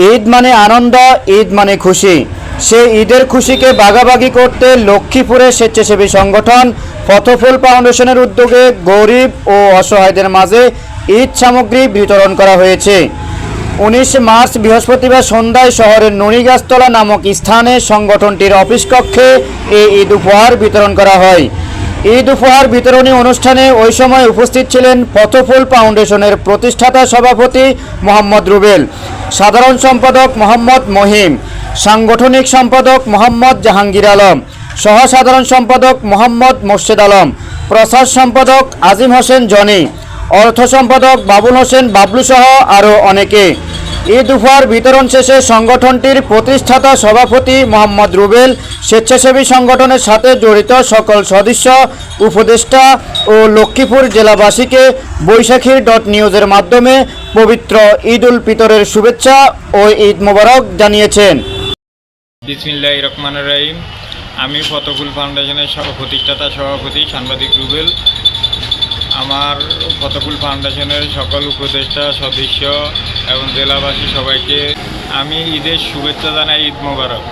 ঈদ মানে আনন্দ, ঈদ মানে খুশি। সেই ঈদের খুশিকে ভাগাভাগি করতে লক্ষ্মীপুরের স্বেচ্ছাসেবী সংগঠন পথফুল ফাউন্ডেশনের উদ্যোগে গরিব ও অসহায়দের মাঝে ঈদ সামগ্রী বিতরণ করা হয়েছে। 19 মার্চ বৃহস্পতিবার সন্ধ্যায় শহরের নুনিগাছতলা নামক স্থানে সংগঠনটির অফিস কক্ষে এই ঈদ উপহার বিতরণ করা হয়। ঈদ উপহার বিতরণী অনুষ্ঠানে ওই সময় উপস্থিত ছিলেন পথফুল ফাউন্ডেশনের প্রতিষ্ঠাতা সভাপতি মোহাম্মদ রুবেল, সাধারণ সম্পাদক মোহাম্মদ মহিম, সাংগঠনিক সম্পাদক মোহাম্মদ জাহাঙ্গীর আলম, সহ সাধারণ সম্পাদক মোহাম্মদ মোর্শেদ আলম, প্রচার সম্পাদক আজিম হোসেন জনি, অর্থ সম্পাদক বাবুল হোসেন বাবলু সহ আরও অনেকে। ঈদ উপহার বিতরণ শেষে সংগঠনটির প্রতিষ্ঠাতা সভাপতি মোহাম্মদ রুবেল স্বেচ্ছাসেবী সংগঠনের সাথে জড়িত সকল সদস্য, উপদেষ্টা ও লক্ষ্মীপুর জেলাবাসীকে বৈশাখীর নিউজের মাধ্যমে পবিত্র ঈদ উল ফিতরের শুভেচ্ছা ও ঈদ মোবারক জানিয়েছেন। বিসমিল্লাহির রহমানির রহিম। আমি পথফুল ফাউন্ডেশনের প্রতিষ্ঠাতা সভাপতি সাংবাদিক রুবেল। আমার পথফুল ফাউন্ডেশনের সকল উপদেষ্টা, সদস্য এবং জেলাবাসী সবাইকে আমি ঈদের শুভেচ্ছা জানাই। ঈদ মোবারক।